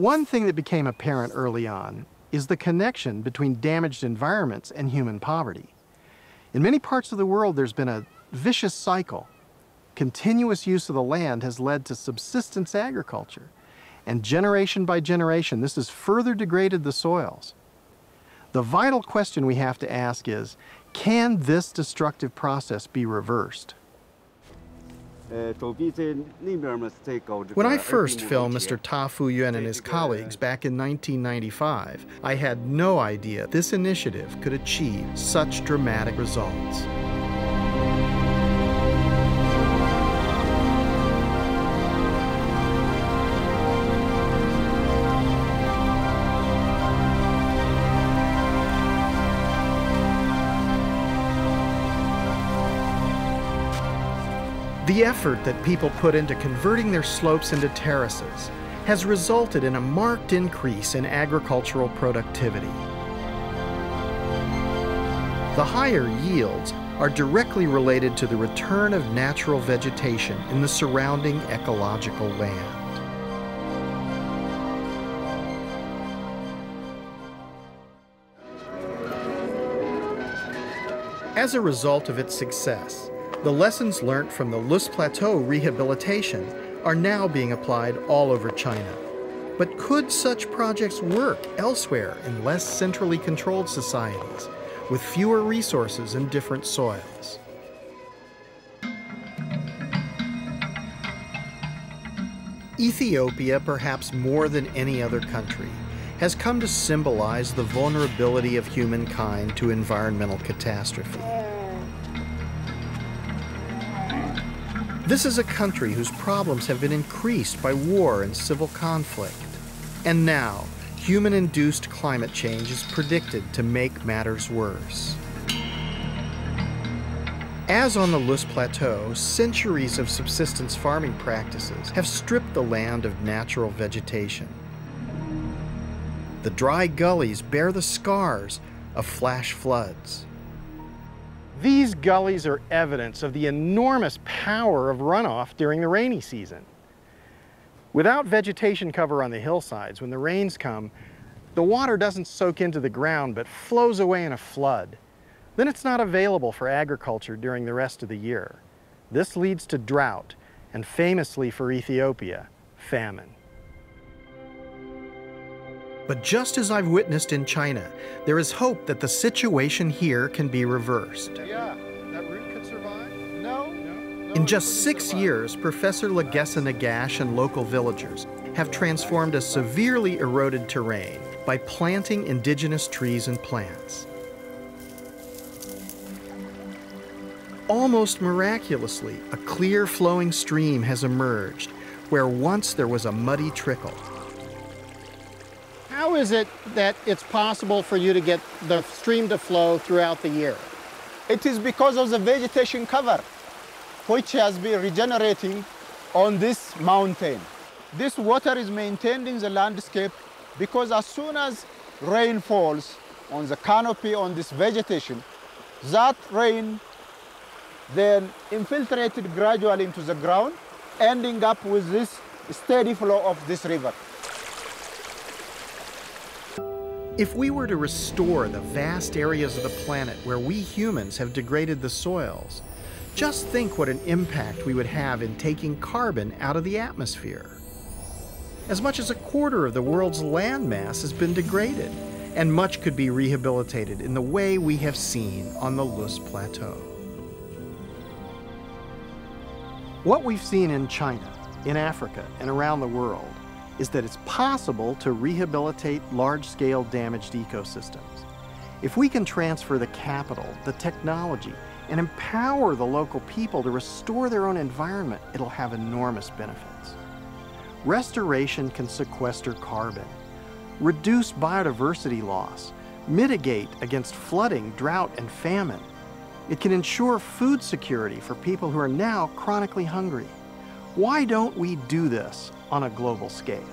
One thing that became apparent early on is the connection between damaged environments and human poverty. In many parts of the world, there's been a vicious cycle. Continuous use of the land has led to subsistence agriculture, and generation by generation, this has further degraded the soils. The vital question we have to ask is, can this destructive process be reversed? When I first filmed Mr. Ta Fuyuan and his colleagues back in 1995, I had no idea this initiative could achieve such dramatic results. The effort that people put into converting their slopes into terraces has resulted in a marked increase in agricultural productivity. The higher yields are directly related to the return of natural vegetation in the surrounding ecological land. As a result of its success, the lessons learned from the Loess Plateau rehabilitation are now being applied all over China. But could such projects work elsewhere in less centrally controlled societies, with fewer resources and different soils? Ethiopia, perhaps more than any other country, has come to symbolize the vulnerability of humankind to environmental catastrophe. This is a country whose problems have been increased by war and civil conflict. And now, human-induced climate change is predicted to make matters worse. As on the Loess Plateau, centuries of subsistence farming practices have stripped the land of natural vegetation. The dry gullies bear the scars of flash floods. These gullies are evidence of the enormous power of runoff during the rainy season. Without vegetation cover on the hillsides, when the rains come, the water doesn't soak into the ground but flows away in a flood. Then it's not available for agriculture during the rest of the year. This leads to drought, and famously for Ethiopia, famine. But just as I've witnessed in China, there is hope that the situation here can be reversed. Yeah, that root could survive? No. In just 6 years, Professor Legessa Nagash and local villagers have transformed a severely eroded terrain by planting indigenous trees and plants. Almost miraculously, a clear flowing stream has emerged where once there was a muddy trickle. How is it that it's possible for you to get the stream to flow throughout the year? It is because of the vegetation cover, which has been regenerating on this mountain. This water is maintained in the landscape because as soon as rain falls on the canopy on this vegetation, that rain then infiltrated gradually into the ground, ending up with this steady flow of this river. If we were to restore the vast areas of the planet where we humans have degraded the soils, just think what an impact we would have in taking carbon out of the atmosphere. As much as 1/4 of the world's land mass has been degraded, and much could be rehabilitated in the way we have seen on the Loess Plateau. What we've seen in China, in Africa, and around the world is that it's possible to rehabilitate large-scale damaged ecosystems. If we can transfer the capital, the technology, and empower the local people to restore their own environment, it'll have enormous benefits. Restoration can sequester carbon, reduce biodiversity loss, mitigate against flooding, drought, and famine. It can ensure food security for people who are now chronically hungry. Why don't we do this on a global scale?